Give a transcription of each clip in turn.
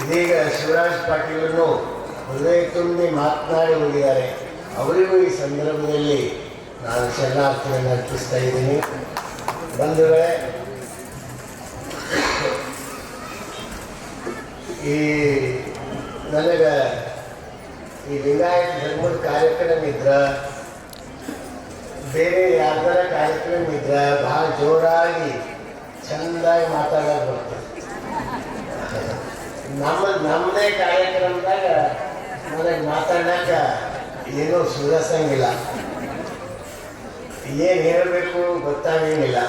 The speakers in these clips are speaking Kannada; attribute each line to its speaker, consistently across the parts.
Speaker 1: ಇದೀಗ ಶಿವರಾಜ್ ಪಾಟೀಲನ್ನು ಹೃದಯ ತುಂಬಿ ಮಾತನಾಡಿ ಹೋಗಿದ್ದಾರೆ. ಅವರಿಗೂ ಈ ಸಂದರ್ಭದಲ್ಲಿ ನಾನು ಶರಣಾರ್ಥಿಯನ್ನು ಅರ್ಪಿಸ್ತಾ ಇದ್ದೀನಿ. ಬಂಧುಗಳೇ, ಈ ನನಗೆ ಈ ಲಿಂಗಾಯತ ಧರ್ಮದ ಕಾರ್ಯಕ್ರಮ ಇದ್ರ ಬೇರೆ ಯಾರ್ದಾರ ಕಾರ್ಯಕ್ರಮ ಇದ್ರ ಭಾಳ ಜೋರಾಗಿ ಚೆಂದಾಗಿ ಮಾತಾಡೋದು ಬರ್ತದೆ. ನಮ್ಮದೇ ಕಾರ್ಯಕ್ರಮದಾಗ ನನಗೆ ಮಾತಾಡೋಕೆ ಏನೂ ಸುಧಾರಿಸಂಗಿಲ್ಲ, ಏನು ಹೇಳಬೇಕು ಗೊತ್ತಾಗಂಗಿಲ್ಲ.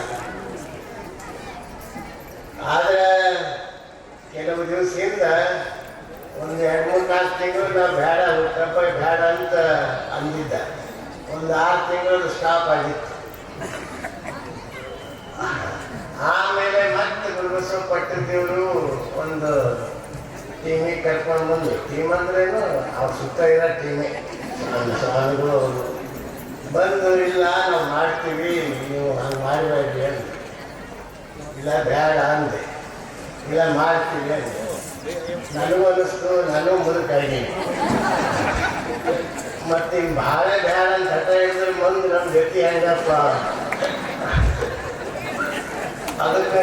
Speaker 1: ಆದರೆ ಕೆಲವು ದಿವಸದಿಂದ ಒಂದು 2-3-4 ತಿಂಗಳು ನಾವು ಬೇಡ ಹುಟ್ಟಪ್ಪ ಬೇಡ ಅಂತ ಅಂದಿದ್ದ. ಒಂದು 6 ತಿಂಗಳು ಸ್ಟಾಪ್ ಆಗಿತ್ತು. ಆಮೇಲೆ ಮತ್ತೆ ಗುರುಬಸವ ಪಟ್ಟದೇವರು ಒಂದು ಟೀಮಿಗೆ ಕರ್ಕೊಂಡು ಬಂದು, ಟೀಮ್ ಅಂದ್ರೇನು ಅವ್ರ ಸುತ್ತ ಇರೋ ಟೀಮೇ, ಸ್ವಾಮಿಗಳು ಅವರು ಬಂದು, ಇಲ್ಲ ನಾವು ಮಾಡ್ತೀವಿ, ನೀವು ಹಂಗೆ ಮಾಡಬೇಡ್ರಿ ಅಂತ. ಇಲ್ಲ ಬೇಡ ಅಂದೆ, ಇಲ್ಲ ಮಾಡ್ತೀವಿ ಅಂದೆ. ನನಗೂ ಅನ್ನಿಸ್ತು, ನಾನು ಮುದುಕಾಗಿ ಮತ್ತೆ ಹಿಂಗೆ ಭಾಳ ಬೇಡ ಅಂತ ಹಠ ಹಿಡಿದ್ರೆ ಮುಂದೆ ನಮ್ಮ ಗತಿ ಹೆಂಗಪ್ಪ. ಅದಕ್ಕೆ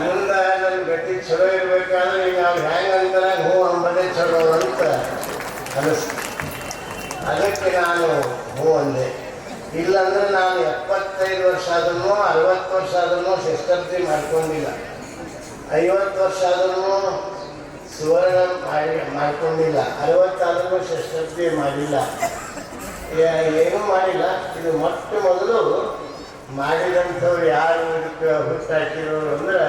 Speaker 1: ಮುಂದೆ ನನ್ನ ಗತಿ ಚಲೋ ಇರಬೇಕಾದ್ರೆ ಈಗ ಅವ್ರು ಹೆಂಗೆ ಅಂತಾರೆ ಹ್ಞೂ ಅಂಬದೇ ಚಲೋ ಅಂತ ಅನ್ನಿಸ್ತು. ಅದಕ್ಕೆ ನಾನು ಹ್ಞೂ ಅಂದೆ. ಇಲ್ಲಾಂದ್ರೆ ನಾನು 75 ವರ್ಷ ಆದ್ರೂ 60 ವರ್ಷ ಆದ್ರೂ ಷಷ್ಠಾಬ್ದಿ ಮಾಡ್ಕೊಂಡಿಲ್ಲ, 50 ವರ್ಷ ಆದ್ರೂ ಸುವರ್ಣ ಮಾಡ್ಕೊಂಡಿಲ್ಲ, 60 ಆದ್ರೂ ಷಷ್ಠಾಬ್ದಿ ಮಾಡಿಲ್ಲ, ಏನೂ ಮಾಡಿಲ್ಲ. ಇದು ಮೊಟ್ಟ ಮೊದಲು ಮಾಡಿದಂಥವ್ರು ಯಾರು ಇದಕ್ಕೆ ಹುಟ್ಟಾಕಿರೋರು ಅಂದ್ರೆ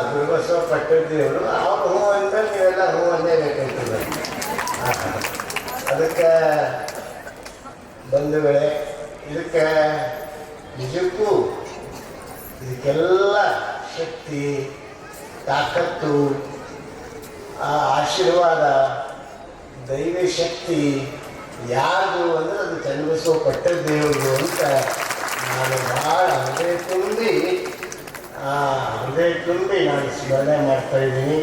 Speaker 1: ಗುರುಬಸವ ಪಟ್ಟದೇವರು. ಅವ್ರು ಹ್ಞೂ ಅಂದ್ರೆ ನೀವೆಲ್ಲ ಹ್ಞೂ ಅಂದೇ ಬೇಕಂತದೆ. ಅದಕ್ಕೆ ಬಂಧುಗಳೇ, ಇದಕ್ಕೆ ನಿಜಕ್ಕೂ ಇದಕ್ಕೆಲ್ಲ ಶಕ್ತಿ, ತಾಕತ್ತು, ಆಶೀರ್ವಾದ, ದೈವ ಶಕ್ತಿ ಯಾರು ಅಂದರೆ ಅದು ಚನ್ನಬಸವ ಪಟ್ಟದೇವರು ಅಂತ ನಾನು ಭಾಳ ಹೃದಯ ತುಂಬಿ ನಾನು ಸ್ಮರಣೆ ಮಾಡ್ತಾಯಿದ್ದೀನಿ.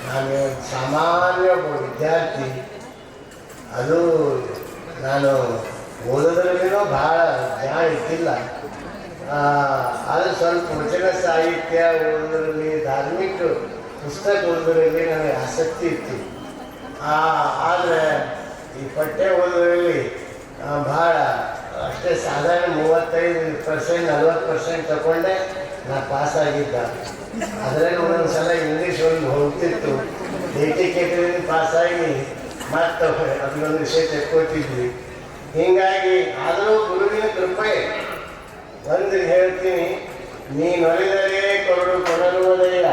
Speaker 1: ನಾನು ಸಾಮಾನ್ಯ ಒಬ್ಬ ವಿದ್ಯಾರ್ಥಿ, ಅದು ನಾನು ಓದೋದ್ರಲ್ಲಿನೂ ಭಾಳ ಜ್ಞಾನ ಇದ್ದಿಲ್ಲ. ಆದರೆ ಸ್ವಲ್ಪ ವಚನ ಸಾಹಿತ್ಯ ಓದೋದ್ರಲ್ಲಿ, ಧಾರ್ಮಿಕ ಪುಸ್ತಕ ಓದೋದ್ರಲ್ಲಿ ನನಗೆ ಆಸಕ್ತಿ ಇತ್ತು. ಆದರೆ ಈ ಪಠ್ಯ ಓದೋದ್ರಲ್ಲಿ ಭಾಳ ಅಷ್ಟೇ ಸಾಧಾರಣ 35% 40% ತಗೊಂಡೆ ನಾನು ಪಾಸಾಗಿದ್ದ. ಅದರಲ್ಲಿ ಒಂದೊಂದು ಸಲ ಇಂಗ್ಲೀಷ್ ಒಂದು ಹೋಗ್ತಿತ್ತು, ಏಟಿಕೆಟಿಂದ ಪಾಸಾಗಿ ಮತ್ತೆ ಅದನ್ನೊಂದು ವಿಷಯ ತೆಕ್ಕೋತಿದ್ವಿ. ಹೀಗಾಗಿ ಆದರೂ ಗುರುವಿನ ಕೃಪೆ ಒಂದು ಹೇಳ್ತೀನಿ, ನೀನೊಲಿದರೆ ಕೊರಡು ಕೊರಳುವುದಯ್ಯ,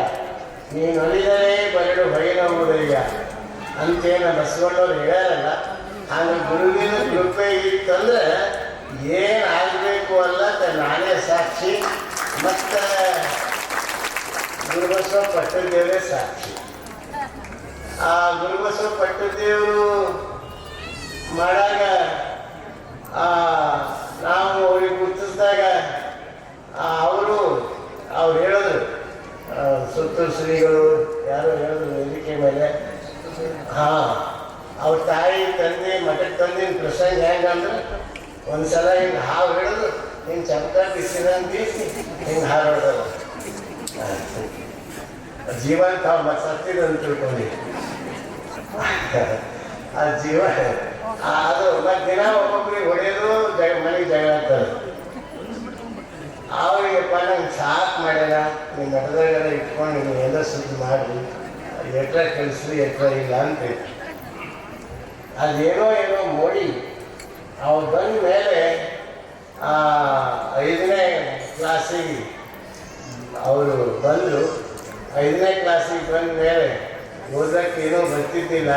Speaker 1: ನೀನೊಲಿದರೆ ಬರಡು ಬಯಲುವುದಯ್ಯ ಅಂತೇನು ಬಸವಣ್ಣವ್ರು ಹೇಳ್ಯಾರಲ್ಲ. ಹಾಗೆ ಗುರುವಿನ ಕೃಪೆ ಇತ್ತಂದ್ರೆ ಏನಾಗಬೇಕು ಅಲ್ಲ ನಾನೇ ಸಾಕ್ಷಿ, ಮತ್ತು ಗುರುಬಸವ ಪಟ್ಟದೇವರೇ ಸಾಕ್ಷಿ. ಆ ಗುರುಬಸವ ಪಟ್ಟದೇವರು ಮಾಡಾಗ ನಾವು ಅವ್ರಿಗೆ ಗುರುತಿಸಿದಾಗ ಅವ್ರು ಹೇಳಿದ್ರು, ಸುತ್ತೂರು ಶ್ರೀಗಳು ಯಾರು ಹೇಳಿದ್ರು ವೇದಿಕೆ ಮೇಲೆ, ಅವ್ರ ತಾಯಿ ತಂದೆ ಮಠಕ್ಕೆ ತಂದಿನ ಪ್ರಸಂಗ ಹೆಂಗಂದ್ರೆ, ಒಂದು ಸಲ ಹಿಂಗೆ ಹಾವು ಹಿಡಿದು ಹಿಂಗೆ ಚಮಕ ಬಿಸಿದಂಗೆ ಬೀಸಿ ಹಿಂಗೆ ಹಾರೋದಲ್ಲ, ಜೀವಂತ ಮತ್ತೆ ಸತ್ತಿದಂತ ತಿಳ್ಕೊಂಡು ಆ ಜೀವ ಅದು ಮತ್ತೆ ದಿನ ಒಬ್ಬೊಬ್ಬರಿಗೆ ಹೊಡೆಯೋದು ಮನೆಗೆ ಜಗಳ ಆಗ್ತದೆ. ಅವರಿಗೆಪ್ಪ ನಂಗೆ ಸಾಕು ಮಾಡ್ಯಾರ, ನಿಮ್ಮ ಮಠದಾಗೆಲ್ಲ ಇಟ್ಕೊಂಡು ನೀವು ಎಲ್ಲ ಸುದ್ದಿ ಮಾಡಿ ಎಟ್ರ ಕಳಿಸ್ರಿ ಎಟ್ರ ಇಲ್ಲ ಅಂತ. ಅದೇನೋ ಮೋಡಿ ಅವ್ರು ಬಂದ ಮೇಲೆ 5ನೇ ಕ್ಲಾಸಿಗೆ ಅವರು ಬಂದರು. 5ನೇ ಕ್ಲಾಸಿಗೆ ಬಂದ ಮೇಲೆ ಓದೋಕ್ಕೇನೂ ಬರ್ತಿದ್ದಿಲ್ಲ,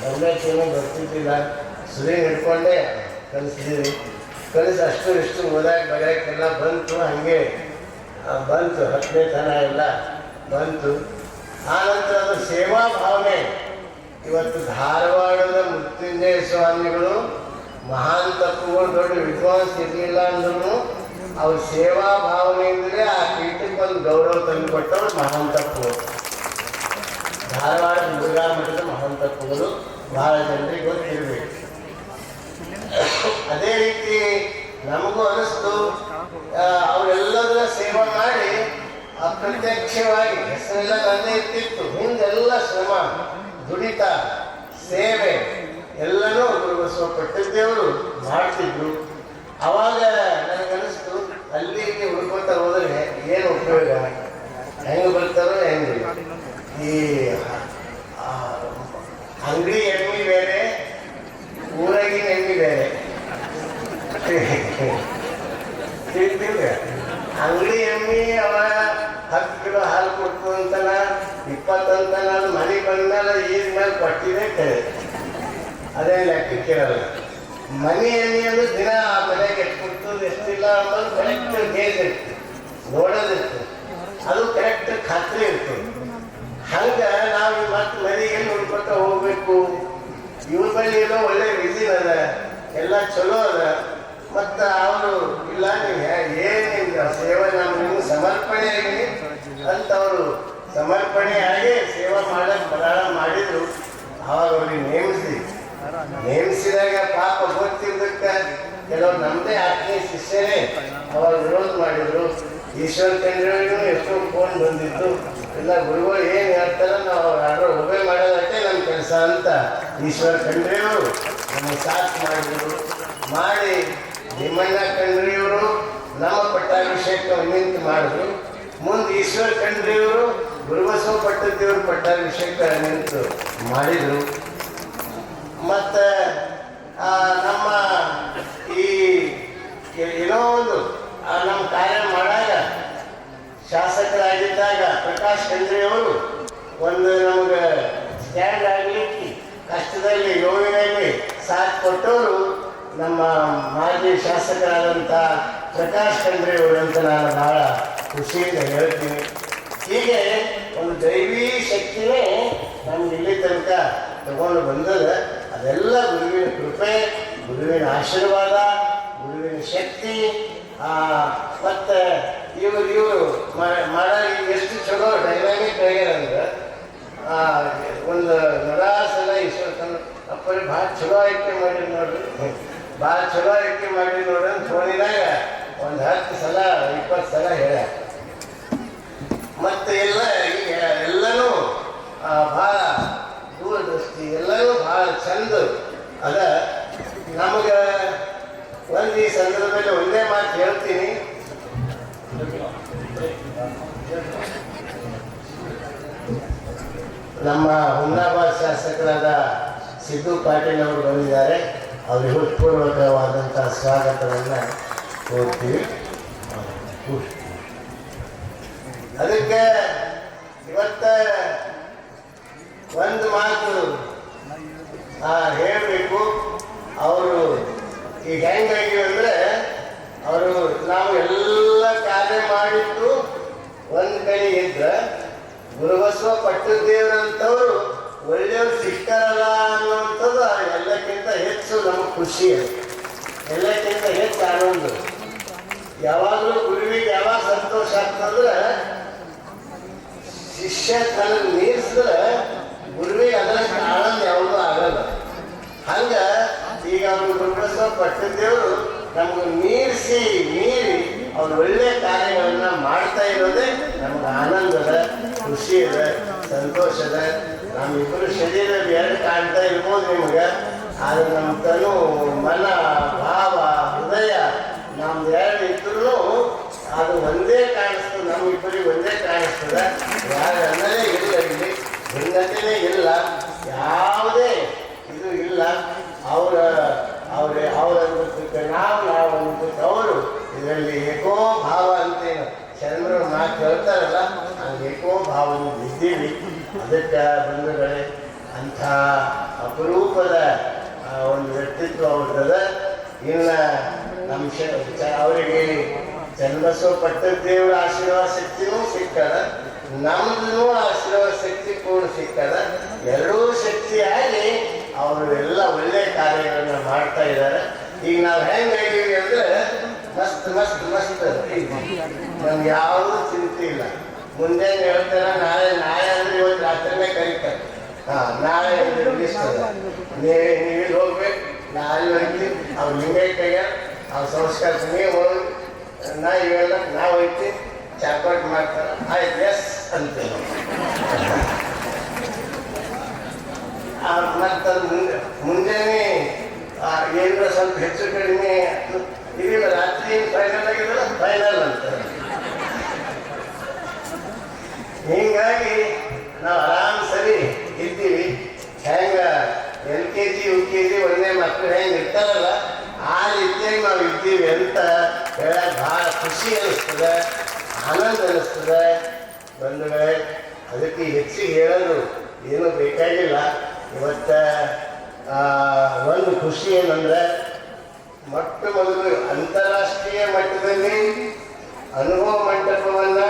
Speaker 1: ಬರಬೇಕೇನೂ ಬರ್ತಿದ್ದಿಲ್ಲ. ಸುರಿ ಹಿಡ್ಕೊಂಡೇ ಕಲಿಸಿದ್ದೀವಿ. ಕಲಿಸಿ ಅಷ್ಟು ಇಷ್ಟು ಓದಕ್ಕೆ ಬರೆಯೋಕ್ಕೆಲ್ಲ ಬಂತು. ಹಾಗೆ ಬಂತು, 10ನೇ ತನ ಎಲ್ಲ ಬಂತು. ಆನಂತರ ಅದು ಸೇವಾ ಭಾವನೆ. ಇವತ್ತು ಧಾರವಾಡದ ಮೃತ್ಯುಂಜಯ ಸ್ವಾಮಿಗಳು ಮಹಾನ್ ತತ್ವಗಳು, ದೊಡ್ಡ ವಿದ್ವಾಂಸ ಇರಲಿಲ್ಲ ಅಂದ್ರೂ ಅವ್ರ ಸೇವಾ ಭಾವನೆಯಿಂದಲೇ ಆ ಪೀಠಕ್ಕೆ ಒಂದು ಗೌರವ ತಂದು ಕೊಟ್ಟವ್ರು ಮಹಾಂತಪ್ಪು. ಧಾರವಾಡ ಮುರುಘಾ ಮಠದ ಮಹಾಂತಪ್ಪುಗಳು ಬಹಳ ಜನರಿಗೆ ಗೊತ್ತಿರಬೇಕು. ಅದೇ ರೀತಿ ನಮಗೂ ಅನಿಸ್ತು ಅವರೆಲ್ಲದರ ಸೇವೆ ಮಾಡಿ ಅಪ್ರತ್ಯಕ್ಷವಾಗಿ ಹೆಸರೆಲ್ಲ ನನ್ನೇ ಇರ್ತಿತ್ತು. ಹಿಂದೆಲ್ಲ ಶ್ರಮ, ದುಡಿತ, ಸೇವೆ ಎಲ್ಲನೂ ಗುರು ಬಸವ ಪಟ್ಟದೇವರು ಮಾಡ್ತಿದ್ರು. ಅವಾಗ ನನಗನ್ನಿಸ್ತು ಅಲ್ಲಿ ಇಲ್ಲಿ ಹುಡ್ಕೊತ ಹೋದ್ರೆ ಏನು ಉಪಯೋಗ, ಹೆಂಗೆ ಬರ್ತಾರೋ ಹೆಂಗಿಲ್ಲ. ಈ ಅಂಗಡಿ ಎಮ್ಮಿ ಬೇರೆ, ಊರಾಗಿನ ಎಮ್ಮಿ ಬೇರೆ. ತಿಳಿದಿಲ್ಲ, ಅಂಗಡಿ ಎಮ್ಮಿ ಅವ 10 ಕಿಲೋ ಹಾಲು ಕೊಡ್ತು ಅಂತನ 20 ಅಂತನ, ಅದು ಮನೆ ಬಂದ್ಮೇಲೆ ಈಗ ಮೇಲೆ ಕೊಟ್ಟಿದೆ ಕಡೆ, ಅದೇ ಲೆಕ್ಕಕ್ಕಿರಲ್ಲ. ಮನೆ ಎಣ್ಣೆ ಅಂದ್ರೆ ದಿನ ಆ ಮನೆಗೆ ಎಷ್ಟು ಕೊಡ್ತದೆ ಎಷ್ಟಿಲ್ಲ ಅನ್ನೋದು ಕರೆಕ್ಟ್ ಗೇಜ್ ಇರ್ತದೆ, ನೋಡೋದಿರ್ತದೆ, ಅದು ಕರೆಕ್ಟ್ ಖಾತ್ರಿ ಇರ್ತದೆ. ಹಂಗ ನಾವು ಮತ್ತೆ ಮನೆಗೆ ನೋಡ್ಕೊತ ಹೋಗ್ಬೇಕು. ಇವ್ರ ಬಳಿ ಏನೋ ಒಳ್ಳೆ ವಿಸಿನ್ ಅದ, ಎಲ್ಲ ಚಲೋ ಅದ, ಮತ್ತ ಅವರು ಇಲ್ಲ ನೀವು ಏನಿಲ್ಲ ಸೇವೆ ನಾವು ನಿಮ್ಗೆ ಸಮರ್ಪಣೆ ಆಗಿ ಅಂತ ಅವರು ಸಮರ್ಪಣೆ ಆಗಿ ಸೇವೆ ಮಾಡಕ್ ಬರಾಳ ಮಾಡಿದ್ರು. ಅವಾಗ ಅವ್ರಿಗೆ ನೇಮಿಸಿದಾಗ ಪಾಪ ಗೊತ್ತಿದ್ದಕ್ಕ ಕೆಲವ್ರು ನಮ್ದೇ ಆತ್ಮೀಯ ಶಿಷ್ಯರೇ ಅವಾಗ ವಿರೋಧ ಮಾಡಿದ್ರು. ಈಶ್ವರ ಕೇಂದ್ರಗಳಿಗೂ ಎಷ್ಟೋ ಫೋನ್ ಬಂದಿತ್ತು, ಎಲ್ಲ ಗುರುಗಳು ಏನು ಹೇಳ್ತಾರ ನಾವು ಯಾರೋ ಉಭಯ ಮಾಡೋದಕ್ಕೆ ನಮ್ಮ ಕೆಲಸ ಅಂತ ಈಶ್ವರ ಖಂಡ್ರೆಯವರು ನಮಗೆ ಸಾಥ್ ಮಾಡಿದ್ರು. ಮಾಡಿ ನಿಮ್ಮಣ್ಣ ಖಂಡ್ರೆಯವರು ನಮ್ಮ ಪಟ್ಟಾಭಿಷೇಕ ನಿಂತು ಮಾಡಿದ್ರು. ಮುಂದೆ ಈಶ್ವರ ಖಂಡ್ರೆಯವರು ಗುರುಬಸವ ಪಟ್ಟದೇವರು ಪಟ್ಟಾಭಿಷೇಕ ನಿಂತು ಮಾಡಿದರು. ಮತ್ತು ನಮ್ಮ ಈ ಏನೋ ಒಂದು ನಮ್ಮ ಕಾರ್ಯ ಮಾಡಾಗ ಶಾಸಕರಾಗಿದ್ದಾಗ ಪ್ರಕಾಶ್ ಖಂಡ್ರೆಯವರು ಒಂದು ನಮಗೆ ಸ್ಟ್ಯಾಂಡ್ ಆಗಲಿಕ್ಕೆ ಕಷ್ಟದಲ್ಲಿ ನೋವಿನಲ್ಲಿ ಸಾಥ್ ಕೊಟ್ಟವರು ನಮ್ಮ ಮಾಜಿ ಶಾಸಕರಾದಂಥ ಪ್ರಕಾಶ್ ಖಂಡ್ರೆಯವರು ಅಂತ ನಾನು ಭಾಳ ಖುಷಿಯಿಂದ ಹೇಳ್ತೀನಿ. ಹೀಗೆ ಒಂದು ದೈವೀ ಶಕ್ತಿನೇ ನಮ್ಗೆ ಇಲ್ಲಿ ತನಕ ತಗೊಂಡು ಬಂದದ. ಅದೆಲ್ಲ ಗುರುವಿನ ಕೃಪೆ, ಗುರುವಿನ ಆಶೀರ್ವಾದ, ಗುರುವಿನ ಶಕ್ತಿ. ಮತ್ತು ಇವರು ಮಾಡೋ ಎಷ್ಟು ಚಲೋ ಡೈನಾಮಿಕ್ ಆಗ್ಯಾರ ಅಂದ್ರೆ ಒಂದು ನರಾಸಲ ಈಶ್ವರ ಅಪ್ಪರಿ ಭಾಳ ಚಲೋ ಆಯ್ಕೆ ಮಾಡಿರಿ ನೋಡ್ರಿ, ಭಾಳ ಚಲೋ ಆಯ್ಕೆ ಮಾಡಿರಿ ನೋಡ್ರಿ ಅಂತ ಫೋನಿನಾಗ ಒಂದು 10 ಸಲ 20 ಸಲ ಹೇಳ. ಮತ್ತು ಈಗ ಎಲ್ಲನೂ ಭಾಳ ದೂರದೃಷ್ಟಿ, ಎಲ್ಲನೂ ಭಾಳ ಚಂದ ಅದ. ನಮಗೆ ಒಂದು ಈ ಸಂದರ್ಭದಲ್ಲಿ ಒಂದೇ ಮಾತು ಹೇಳ್ತೀನಿ. ನಮ್ಮ ಹುಮ್ನಾಬಾದ್ ಶಾಸಕರಾದ ಸಿದ್ದು ಪಾಟೀಲ್ ಅವರು ಬಂದಿದ್ದಾರೆ. ಅವ್ರಿಗೆ ಹೃತ್ಪೂರ್ವಕವಾದಂಥ ಸ್ವಾಗತವನ್ನು ಕೋರ್ತೀವಿ. ಅದಕ್ಕೆ ಇವತ್ತ ಒಂದು ಮಾತು ಹೇಳಬೇಕು. ಅವರು ಈಗ ಹೆಂಗಾಗಿ ಅಂದರೆ ಅವರು ನಾವು ಎಲ್ಲ ಕಾರ್ಯ ಮಾಡಿದ್ದು ಒಂದು ಕಡೆ ಇದ್ರೆ ಗುರುಬಸವ ಪಟ್ಟದೇವರಂಥವ್ರು ಒಳ್ಳೆಯವ್ರು ಸಿಗ್ತಾರಲ್ಲ ಅನ್ನುವಂಥದ್ದು ಎಲ್ಲಕ್ಕಿಂತ ಹೆಚ್ಚು ನಮಗೆ ಖುಷಿ ಅದು, ಎಲ್ಲಕ್ಕಿಂತ ಹೆಚ್ಚು ಆನಂದ. ಯಾವಾಗಲೂ ಗುರುವಿಗೆ ಯಾವಾಗ ಸಂತೋಷ ಆಗ್ತಂದ್ರೆ ಶಿಷ್ಯ ತನಗೆ ಮೀರಿಸಿದ್ರೆ ಗುರುವಿಗೆ ಅದಕ್ಕೆ ಆನಂದ ಯಾವುದೂ ಆಗಲ್ಲ. ಹಂಗ ಈಗ ಅವರು ಗುರುಬಸವ ಪಟ್ಟದೇವರು ನಮ್ಗೆ ಮೀರಿ ಅವ್ರು ಒಳ್ಳೆ ಕಾರ್ಯಗಳನ್ನ ಮಾಡ್ತಾ ಇರೋದೇ ನಮ್ಗೆ ಆನಂದದ, ಖುಷಿ ಇದೆ, ಸಂತೋಷದ. ನಮ್ಮಿಬ್ಬರು ಶರೀರ ಎರಡು ಕಾಣ್ತಾ ಇರ್ಬೋದು ನಿಮ್ಗೆ, ಆದರೆ ನಮ್ಮ ತನು, ಮನ, ಭಾವ, ಹೃದಯ ನಮ್ದು ಎರಡು ಇದ್ರೂ ಅದು ಒಂದೇ ಕಾಣಿಸ್ತದೆ, ನಮ್ಮಿಬ್ಬರಿಗೆ ಒಂದೇ ಕಾಣಿಸ್ತದೆ. ಯಾರು ಅನ್ನೋದೇ ಇಲ್ಲ, ಇಲ್ಲಿ ಭಿನ್ನತೆಯೇ ಇಲ್ಲ, ಯಾವುದೇ ಇದು ಇಲ್ಲ. ಅವರನ್ನುತ್ತೆ ನಾವು ಅನ್ನುತ್ತೆ ಅವರು. ಇದರಲ್ಲಿ ಏಕೋ ಭಾವ ಅಂತೇನು ಶರಣರು ಮಾತು ಹೇಳ್ತಾರಲ್ಲ, ಹಂಗೆ ಏಕೋ ಭಾವದಿಂದ ಇದ್ದೀವಿ. ಅದಕ್ಕೆ ಬಂಧುಗಳೇ, ಅಂಥ ಅಪರೂಪದ ಒಂದು ವ್ಯಕ್ತಿತ್ವ ಅವ್ರದ್ದು. ಇನ್ನು ನಮ್ಮ ಅವರಿಗೆ ಚನ್ನಬಸವ ಪಟ್ಟದೇವರ ಆಶೀರ್ವಾದ ಶಕ್ತಿನೂ ಸಿಕ್ಕದ, ನಮ್ಮದೂ ಆಶೀರ್ವಾದ ಶಕ್ತಿ ಕೂಡ ಸಿಕ್ಕದ. ಎರಡೂ ಶಕ್ತಿಯಾಗಿ ಅವರು ಎಲ್ಲ ಒಳ್ಳೆ ಕಾರ್ಯಗಳನ್ನ ಮಾಡ್ತಾ ಇದ್ದಾರೆ. ಈಗ ನಾವು ಹೆಂಗಾಗಿವಿ ಅಂದ್ರೆ ಮಸ್ತ್ ಮಸ್ತ್ ಮಸ್ತ್ ನಮ್ಗೆ ಯಾವುದೂ ಚಿಂತೆ ಇಲ್ಲ. ಮುಂದೆ ಹೇಳ್ತಾರ ನಾಳೆ ಅಂದ್ರೆ ಇವತ್ತು ರಾತ್ರಿನೇ ಕರೀತಾರೆ. ನಾಳೆ ಲಿಸ್ಟ್ ನೀವು ಹೋಗ್ಬೇಕು, ನಾಳೆ ಹೋಗ್ತೀವಿ ಅವ್ರು ಲಿಂಗೈಕ್ಯಾಗ ಅವ್ರ ಸಂಸ್ಕಾರ ನೀವು ಹೋಗಿ ನಾ ಇವೆಲ್ಲ ನಾವು ಹೋಗ್ತೀವಿ ಚಾಕೋಟ್ ಮಾಡ್ತಾರೆ. ಆಯ್ತು ಎಸ್ ಅಂತೀವಿ. ಮತ್ತು ಮುಂಜಾನೆ ಏನಾರ ಸ್ವಲ್ಪ ಹೆಚ್ಚು ಕಡಿಮೆ ಇದೀವಿ, ರಾತ್ರಿ ಫೈನಲ್ ಆಗಿದಲ್ಲ ಫೈನಲ್ ಅಂತಾರೆ. ಹೀಗಾಗಿ ನಾವು ಆರಾಮ್ ಸರಿ ಇದ್ದೀವಿ. ಹೆಂಗ LKG UKG ಒಂದೇ ಮಕ್ಕಳು ಹೆಂಗೆ ಇರ್ತಾರಲ್ಲ ಆ ರೀತಿಯಾಗಿ ನಾವು ಇದ್ದೀವಿ ಅಂತ ಹೇಳಕ್ ಭಾಳ ಖುಷಿ ಅನಿಸ್ತದೆ, ಆನಂದ ಅನಿಸ್ತದೆ ಬಂಧುಗಳೇ. ಅದಕ್ಕೆ ಹೆಚ್ಚಿಗೆ ಹೇಳೋದು ಏನೂ ಬೇಕಾಗಿಲ್ಲ. ಇವತ್ತ ಒಂದು ಖುಷಿ ಏನಂದ್ರೆ ಮೊಟ್ಟ ಮೊದಲು ಅಂತಾರಾಷ್ಟ್ರೀಯ ಮಟ್ಟದಲ್ಲಿ ಅನುಭವ ಮಂಟಪವನ್ನು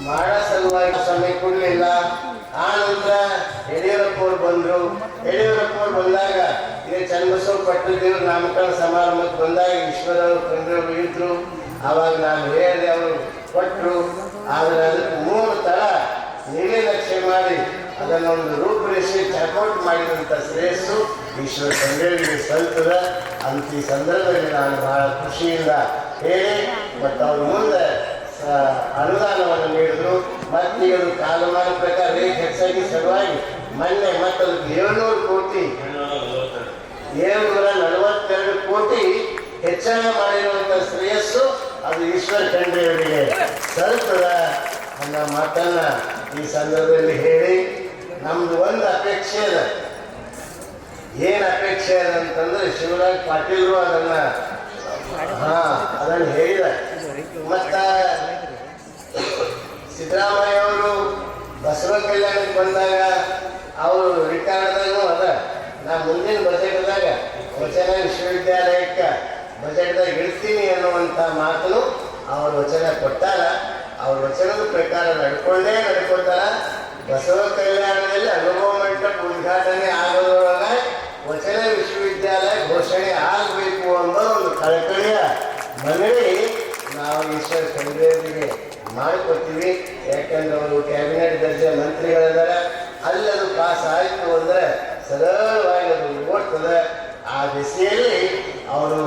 Speaker 1: ಮಾಡೋ ಸಲುವಾಗಿ ಸಮಯ ಕೊಡಲಿಲ್ಲ. ಆ ನಂತರ ಯಡಿಯೂರಪ್ಪವ್ರು ಬಂದರು. ಯಡಿಯೂರಪ್ಪವ್ರು ಬಂದಾಗ ಇದೇ ಚನ್ನಬಸವ ಪಟ್ಟದೇವ್ರ ನಾಮಕರಣ ಸಮಾರಂಭಕ್ಕೆ ಬಂದಾಗ ಈಶ್ವರವ್ರು ಕಂಡ್ರವ್ರು ಇದ್ರು. ಆವಾಗ ನಾನು ಹೇಳಿದೆ, ಅವರು ಕೊಟ್ಟರು. ಆದರೆ ಅದಕ್ಕೆ 3 ಥರ ನೀಲಿನಕ್ಷೆ ಮಾಡಿ ಅದನ್ನೊಂದು ರೂಪರೇಷೆ ಚಾಕೌಟ್ ಮಾಡಿದಂಥ ಶ್ರೇಯಸ್ಸು ಈಶ್ವರ ತಂದೆಯವರಿಗೆ ಸಲ್ತದ ಅಂತ ಈ ಸಂದರ್ಭದಲ್ಲಿ ನಾನು ಬಹಳ ಖುಷಿಯಿಂದ ಹೇಳಿ ಮತ್ತು ಅವ್ರ ಮುಂದೆ ಅನುದಾನವನ್ನು ನೀಡಿದ್ರು. ಮತ್ತೆ ಅದು ಕಾಲಮಾನ ಪ್ರಕಾರ ರೇಟ್ ಹೆಚ್ಚಾಗಿ ಸಲುವಾಗಿ ಮೊನ್ನೆ ಮತ್ತು ಅದಕ್ಕೆ 742 ಕೋಟಿ ಹೆಚ್ಚಳ ಮಾಡಿರುವಂಥ ಶ್ರೇಯಸ್ಸು ಅದು ಈಶ್ವರ ಖಂಡ್ರೆಯವರಿಗೆ ಸಲ್ತದ ಅನ್ನೋ ಮಾತನ್ನ ಈ ಸಂದರ್ಭದಲ್ಲಿ ಹೇಳಿ, ನಮ್ದು ಒಂದು ಅಪೇಕ್ಷೆ ಅದ. ಏನು ಅಪೇಕ್ಷೆ ಅದ ಅಂತಂದ್ರೆ ಶಿವರಾಜ್ ಪಾಟೀಲ್ರು ಅದನ್ನು ಹೇಳಿದ. ಮತ್ತ ಸಿದ್ದರಾಮಯ್ಯ ಅವರು ಬಸವ ಕಲ್ಯಾಣಕ್ಕೆ ಬಂದಾಗ ಅವರು ರಿಕಾರ್ಡ್ದಾಗೂ ಅದ. ನಾ ಮುಂದಿನ ಬಜೆಟ್ದಾಗ ವಚನ ವಿಶ್ವವಿದ್ಯಾಲಯಕ್ಕೆ ಬಜೆಟ್ದಾಗ ಇಡ್ತೀನಿ ಅನ್ನುವಂಥ ಮಾತನ್ನು ಅವರು ವಚನ ಕೊಟ್ಟಾರ. ಅವ್ರ ವಚನದ ಪ್ರಕಾರ ನಡ್ಕೊಳ್ತಾರ. ಬಸವ ಕಲ್ಯಾಣದಲ್ಲಿ ಅನುಭವ ಮಂಟಪ ಉದ್ಘಾಟನೆ ಆಗೋದ್ರೊಳಗೆ ವಚನ ವಿಶ್ವವಿದ್ಯಾಲಯ ಘೋಷಣೆ ಆಗಬೇಕು ಎಂಬ ಒಂದು ಕಳಕಳಿಯ ಮನವಿ ನಾವು ಈಶ್ವರ ಖಂಡ್ರೆಯವರಿಗೆ ಮಾಡಿಕೊಡ್ತೀವಿ. ಯಾಕಂದ್ರೆ ಅವರು ಕ್ಯಾಬಿನೆಟ್ ದರ್ಜೆ ಮಂತ್ರಿಗಳಿದ್ದಾರೆ. ಅಲ್ಲದು ಪಾಸ್ ಆಯಿತು ಅಂದರೆ ಸರಳವಾಗಿ ಅದು ಓಡ್ತದೆ. ಆ ದಿಸೆಯಲ್ಲಿ ಅವರು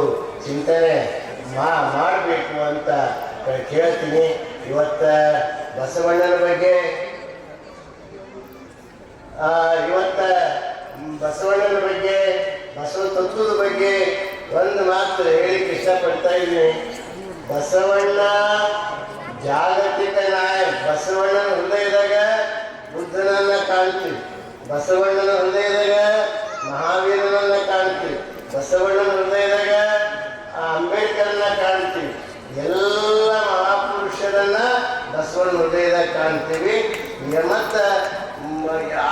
Speaker 1: ಚಿಂತನೆ ಮಾಡಬೇಕು ಅಂತ ಕೇಳ್ತೀನಿ. ಇವತ್ತು ಬಸವಣ್ಣನ ಬಗ್ಗೆ ಬಸವ ತತ್ವದ ಬಗ್ಗೆ ಒಂದು ಮಾತು ಹೇಳಿಕ್ಕೆ ಇಷ್ಟಪಡ್ತಾ ಇದ್ದೀನಿ. ಬಸವಣ್ಣ ಜಾಗತಿಕ ನಾಯಕ. ಬಸವಣ್ಣನ ಹೃದಯದಾಗ ಬುದ್ಧನನ್ನ ಕಾಣ್ತೀವಿ, ಬಸವಣ್ಣನ ಹೃದಯದಾಗ ಮಹಾವೀರನನ್ನ ಕಾಣ್ತೀವಿ, ಬಸವಣ್ಣನ ಹೃದಯದಾಗ ಅಂಬೇಡ್ಕರ್ನ ಕಾಣ್ತೀವಿ. ಎಲ್ಲ ಮಹಾಪುರುಷರನ್ನ ಬಸವಣ್ಣ ಹೃದಯದಾಗ ಕಾಣ್ತೀವಿ. ಮತ್ತು ಆ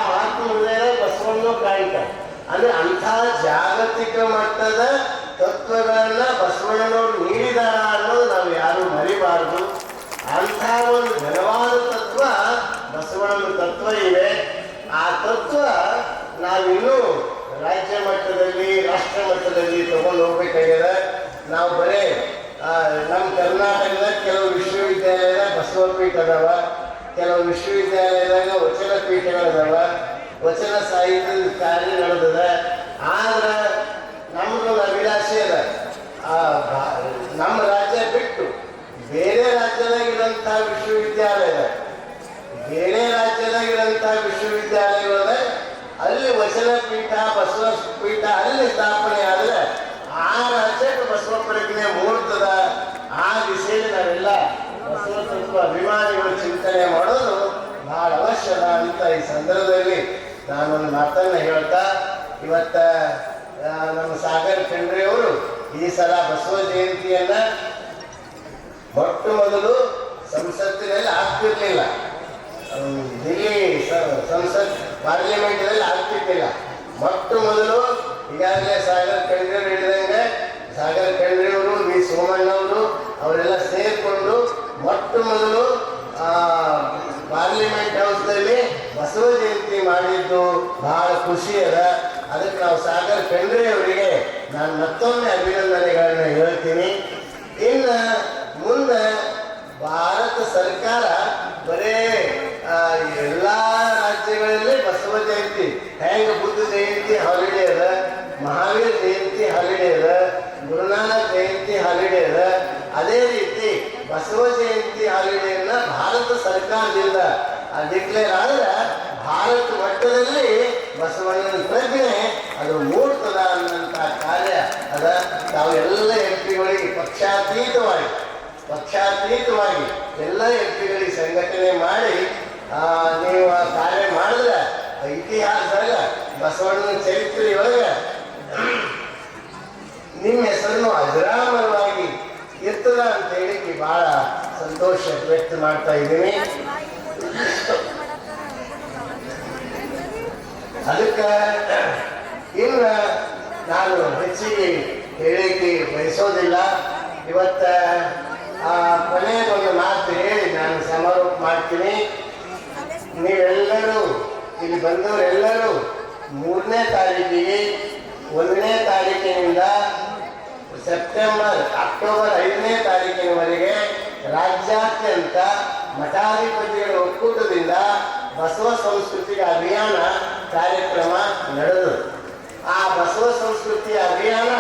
Speaker 1: ಮಹಾತ್ಮ ಹೃದಯದಾಗ ಬಸವಣ್ಣ ಕಾಣ್ತಾರೆ. ಅಂದ್ರೆ ಅಂಥ ಜಾಗತಿಕ ಮಟ್ಟದ ತತ್ವಗಳನ್ನ ಬಸವಣ್ಣನವರು ನೀಡಿದಾರ ಅನ್ನೋದು ನಾವು ಯಾರು ಮರಿಬಾರದು. ಅಂಥ ಒಂದು ಘನವಾದ ತತ್ವ ಬಸವಣ್ಣನ ತತ್ವ ಇವೆ. ಆ ತತ್ವ ನಾವಿನ್ನೂ ರಾಜ್ಯ ಮಟ್ಟದಲ್ಲಿ ರಾಷ್ಟ್ರ ಮಟ್ಟದಲ್ಲಿ ತಗೊಂಡು ಹೋಗ್ಬೇಕಾಗಿದೆ. ನಾವು ಬರೇ ನಮ್ಮ ಕರ್ನಾಟಕದ ಕೆಲವು ವಿಶ್ವವಿದ್ಯಾಲಯದಾಗ ಬಸವಪೀಠ ಅದಾವ, ಕೆಲವು ವಿಶ್ವವಿದ್ಯಾಲಯದಾಗ ವಚನ ಪೀಠಗಳದಾವ, ವಚನ ಸಾಹಿತ್ಯದ ಕಾರ್ಯ ನಡೆದದ. ಆದ್ರೆ ನಮ್ಮದೊಂದು ಅಭಿಲಾಷೆ ಅದ, ನಮ್ಮ ರಾಜ್ಯ ಬಿಟ್ಟು ಬೇರೆ ರಾಜ್ಯದಾಗಿರೋಂಥ ವಿಶ್ವವಿದ್ಯಾಲಯಗಳದ ಅಲ್ಲಿ ವಚನ ಪೀಠ ಬಸವ ಪೀಠ ಅಲ್ಲಿ ಸ್ಥಾಪನೆ ಆದರೆ ಆ ರಾಜ್ಯಕ್ಕೆ ಬಸವ ಪ್ರಜ್ಞೆ ಮೂಡ್ತದ. ಆ ದಿಸೆಯಲ್ಲಿ ನಾವೆಲ್ಲ ಬಸವ ತತ್ವ ಅಭಿಮಾನಿಗಳು ಚಿಂತನೆ ಮಾಡೋದು ಬಹಳ ಅವಶ್ಯದ ಅಂತ ಈ ಸಂದರ್ಭದಲ್ಲಿ ನಾನೊಂದು ಮಾತನ್ನು ಹೇಳ್ತಾ, ಇವತ್ತ ನಮ್ಮ ಸಾಗರ್ ಖಂಡ್ರೆಯವರು ಈ ಸಲ ಬಸವ ಜಯಂತಿಯನ್ನ ಮೊಟ್ಟ ಮೊದಲು ಸಂಸತ್ತಿನಲ್ಲಿ ಆಗ್ತಿರ್ಲಿಲ್ಲ, ದಿಲ್ಲಿ ಸಂಸತ್ ಪಾರ್ಲಿಮೆಂಟ್ನಲ್ಲಿ ಆಗ್ತಿರ್ಲಿಲ್ಲ. ಮೊಟ್ಟ ಮೊದಲು ಈಗಾಗಲೇ ಸಾಗರ್ ಖಂಡ್ರೆಯವರು ಹೇಳಿದಂಗೆ ಸಾಗರ್ ಖಂಡ್ರೆಯವರು ವಿ ಸೋಮಣ್ಣವರು ಅವರೆಲ್ಲ ಸೇರಿಕೊಂಡು ಮೊಟ್ಟ ಮೊದಲು ಪಾರ್ಲಿಮೆಂಟ್ ಹೌಸ್ದಲ್ಲಿ ಬಸವ ಜಯಂತಿ ಮಾಡಿದ್ದು ಬಹಳ ಖುಷಿ ಅದ. ಅದಕ್ಕೆ ನಾವು ಸಾಗರ್ ಖಂಡ್ರೆಯವರಿಗೆ ನಾನು ಮತ್ತೊಮ್ಮೆ ಅಭಿನಂದನೆಗಳನ್ನ ಹೇಳ್ತೀನಿ. ಇನ್ನು ಮುಂದೆ ಭಾರತ ಸರ್ಕಾರ ಬರೇ ಎಲ್ಲ ರಾಜ್ಯಗಳಲ್ಲಿ ಬಸವ ಜಯಂತಿ ಹೆಂಗ ಬುದ್ಧ ಜಯಂತಿ ಹಾಲಿಡೇ ಅದ, ಮಹಾವೀರ ಜಯಂತಿ ಹಾಲಿಡೇ ಅದ, ಗುರುನಾನಕ್ ಜಯಂತಿ ಹಾಲಿಡೇ ಅದ, ಅದೇ ರೀತಿ ಬಸವ ಜಯಂತಿ ಹಾಲಿಡೆಯನ್ನ ಭಾರತ ಸರ್ಕಾರದಿಂದ ಡಿಕ್ಲೇರ್ ಆದ್ರೆ ಭಾರತ ಮಟ್ಟದಲ್ಲಿ ಬಸವಣ್ಣನ ಪ್ರಜ್ಞೆ ಅದು ಮೂಡ್ತದ ಅನ್ನಂತ ಕಾರ್ಯ ಅದ. ನಾವು ಎಲ್ಲ ಎಂಪಿಗಳಿಗೆ ಪಕ್ಷಾತೀತವಾಗಿ ಎಲ್ಲ ಎಂಪಿಗಳಿಗೆ ಸಂಘಟನೆ ಮಾಡಿ ನೀವು ಆ ಕಾರ್ಯ ಮಾಡಿದ್ರೆ ಇತಿಹಾಸದಾಗ ಬಸವಣ್ಣನ ಚರಿತ್ರೆಯೊಳಗೆ ನಿಮ್ಮ ಹೆಸರನ್ನು ಅಜರಾಮರವಾಗಿ ಇರ್ತದ ಅಂತ ಹೇಳಿಕ್ಕೆ ಬಹಳ ಸಂತೋಷ ವ್ಯಕ್ತ ಮಾಡ್ತಾ ಇದ್ದೀನಿ. ಅದಕ್ಕೆ ಇನ್ನು ನಾನು ಹೆಚ್ಚಿಗೆ ಹೇಳಿಕೆ ಬಯಸೋದಿಲ್ಲ. ಇವತ್ತ ಕೊನೆಗೊಂದು ಮಾತು ಹೇಳಿ ನಾನು ಸಮಾರೋಪ ಮಾಡ್ತೀನಿ. ನೀವೆಲ್ಲರೂ ಇಲ್ಲಿ ಬಂದವರೆಲ್ಲರೂ 3ನೇ ತಾರೀಕಿಗೆ 1ನೇ ತಾರೀಕಿನಿಂದ ಅಕ್ಟೋಬರ್ 5ನೇ ತಾರೀಕಿನವರೆಗೆ ರಾಜ್ಯಾದ್ಯಂತ ಮಠಾಧಿಪತಿಗಳ ಒಕ್ಕೂಟದಿಂದ ಬಸವ ಸಾಂಸ್ಕೃತಿಕ ಅಭಿಯಾನ ಕಾರ್ಯಕ್ರಮ ನಡೆದು ಆ ಬಸವ ಸಂಸ್ಕೃತಿ ಅಭಿಯಾನ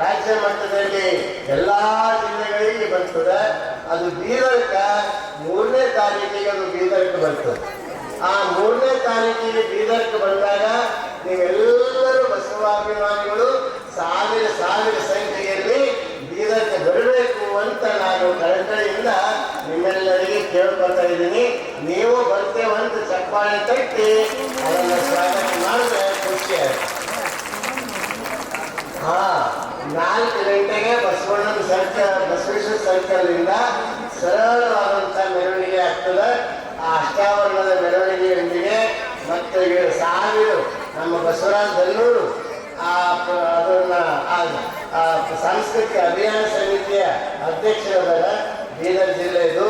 Speaker 1: ರಾಜ್ಯ ಮಟ್ಟದಲ್ಲಿ ಎಲ್ಲ ಜಿಲ್ಲೆಗಳಿಗೆ ಬರ್ತದೆ. ಅದು ಬೀದರ್ಕ 3ನೇ ತಾರೀಕಿಗೆ ಅದು ಬೀದರ್ಕ್ಕೆ ಬರ್ತದೆ. ಆ 3ನೇ ತಾರೀಕಿಗೆ ಬೀದರ್ಕ್ಕೆ ಬಂದಾಗ ನೀವೆಲ್ಲರೂ ಬಸವಾಭಿಮಾನಿಗಳು ಸಾವಿರ ಸಂಖ್ಯೆಯಲ್ಲಿ ಬೀದರ್ಕ್ಕೆ ಬರಬೇಕು ಅಂತ ನಾನು ಕಳಕಳಿಯಿಂದ ನಿಮ್ಮೆಲ್ಲರಿಗೆ ಕೇಳ್ಕೊತಾ ಇದ್ದೀನಿ. ನೀವು ಬರ್ತೇವಂತ ಚಪ್ಪಾಳೆ ತಟ್ಟಿ ಅದನ್ನು ಸ್ವಾಗತ ಮಾಡಿದ್ರೆ ಖುಷಿಯಾಗುತ್ತೆ. 4 ಗಂಟೆಗೆ ಬಸವೇಶ್ವರ ಸರ್ಕಲ್ನಿಂದ ಸರಳವಾದಂಥ ಮೆರವಣಿಗೆ ಆಗ್ತದೆ. ಆ ಅಷ್ಟಾವರಣದ ಮೆರವಣಿಗೆಯೊಂದಿಗೆ ಮತ್ತು 1000 ನಮ್ಮ ಬಸವರಾಜ ದಲ್ಲೂರು ಅದನ್ನ ಸಾಂಸ್ಕೃತಿಕ ಅಭಿಯಾನ ಸಮಿತಿಯ ಅಧ್ಯಕ್ಷರಾದ ಬೀದರ್ ಜಿಲ್ಲೆಯದು.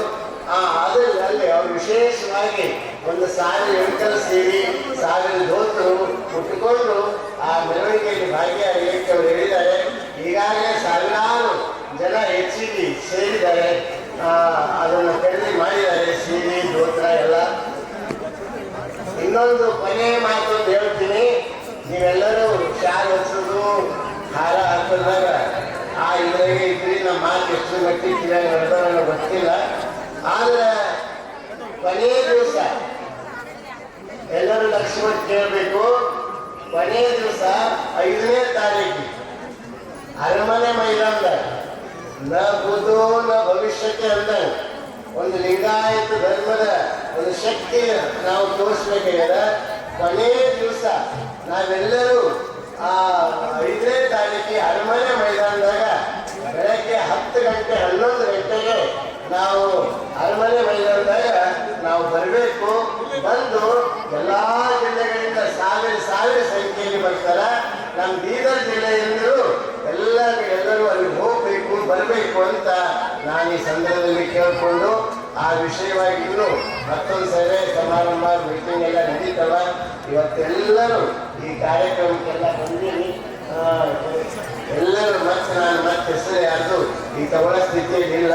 Speaker 1: ಅದರಲ್ಲಿ ಅವರು ವಿಶೇಷವಾಗಿ 1000 ಎಂಕಲ್ ಸೇರಿ 1000 ಧೋತರು ಉಟ್ಟುಕೊಂಡು ಆ ಮೆರವಣಿಗೆಯಲ್ಲಿ ಭಾಗಿಯಾಗಲಿಕ್ಕೆ ಅವರು ಹೇಳಿದ್ದಾರೆ. ಈಗಾಗಲೇ ಸಾವಿರಾರು ಜನ ಹೆಚ್ಚಿಗೆ ಸೇರಿದ್ದಾರೆ, ಅದನ್ನು ಖರೀದಿ ಮಾಡಿದ್ದಾರೆ, ಸೀರೆ ಧೋತ್ರ ಎಲ್ಲ. ಇನ್ನೊಂದು ಕೊನೆಯ ಮಾತು ಹೇಳ್ತೀನಿ. ನೀವೆಲ್ಲರೂ ಶಾಲೆ ಹಚ್ಚೋದು ಹಾರ ಹಾಕೋದಾಗ ಇದ್ರಾಗೆ ಇದ್ರಿ ನಮ್ಮ ಮಾತು ಎಷ್ಟು ಮಟ್ಟಿಗೆ ನಡೆದವನ್ನ ಗೊತ್ತಿಲ್ಲ. ಆದ್ರೆ ಕೊನೆಯ ದಿವಸ ಎಲ್ಲರೂ ಲಕ್ಷ್ಮಣ ಕೇಳಬೇಕು. ಕೊನೆಯ ದಿವಸ 5ನೇ ತಾರೀಕು ಅರಮನೆ ಮೈದಾನದಾಗ ನ ಬುದ್ಧೋ ನ ಭವಿಷ್ಯಕ್ಕೆ ಅಂದಂಗೆ ಒಂದು ಲಿಂಗಾಯತ ಧರ್ಮದ ಒಂದು ಶಕ್ತಿ ನಾವು ತೋರಿಸ್ಬೇಕಾಗ್ಯದ. ಕೊನೆಯ ದಿವಸ ನಾವೆಲ್ಲರೂ 5ನೇ ತಾರೀಕಿಗೆ ಅರಮನೆ ಮೈದಾನದಾಗ ಬೆಳಗ್ಗೆ 10 ಗಂಟೆ 11 ಗಂಟೆಗೆ ನಾವು ಅರಮನೆ ಮೈದಾನದಾಗ ನಾವು ಬರಬೇಕು. ಬಂದು ಎಲ್ಲ ಜಿಲ್ಲೆಗಳಿಂದ ಸಾವಿರ ಸಂಖ್ಯೆಯಲ್ಲಿ ಬರ್ತಾರೆ. ನಮ್ಮ ಬೀದರ್ ಜಿಲ್ಲೆಯಿಂದಲೂ ಎಲ್ಲರೂ ಅಲ್ಲಿ ಹೋಗ್ಬೇಕು ಬರಬೇಕು ಅಂತ ನಾನು ಈ ಸಂದರ್ಭದಲ್ಲಿ ಕೇಳಿಕೊಂಡು ಆ ವಿಷಯವಾಗಿ ಇನ್ನೂ ಮತ್ತೊಂದು ಸರಿ ಸಮಾರಂಭ ಮೀಟಿಂಗ್ ಎಲ್ಲ ನಡೀತವ. ಇವತ್ತೆಲ್ಲರೂ ಈ ಕಾರ್ಯಕ್ರಮಕ್ಕೆಲ್ಲ ಬಂದೀನಿ. ಎಲ್ಲರೂ ನಾನು ಮತ್ತೆ ಹೆಸರು ಯಾರ್ದು ಈ ತಗೊಳ್ಳೋ ಸ್ಥಿತಿಯಲ್ಲಿ ಇಲ್ಲ.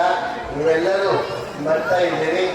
Speaker 1: ನೀವೆಲ್ಲರೂ ಬರ್ತಾ ಇದ್ದೀರಿ.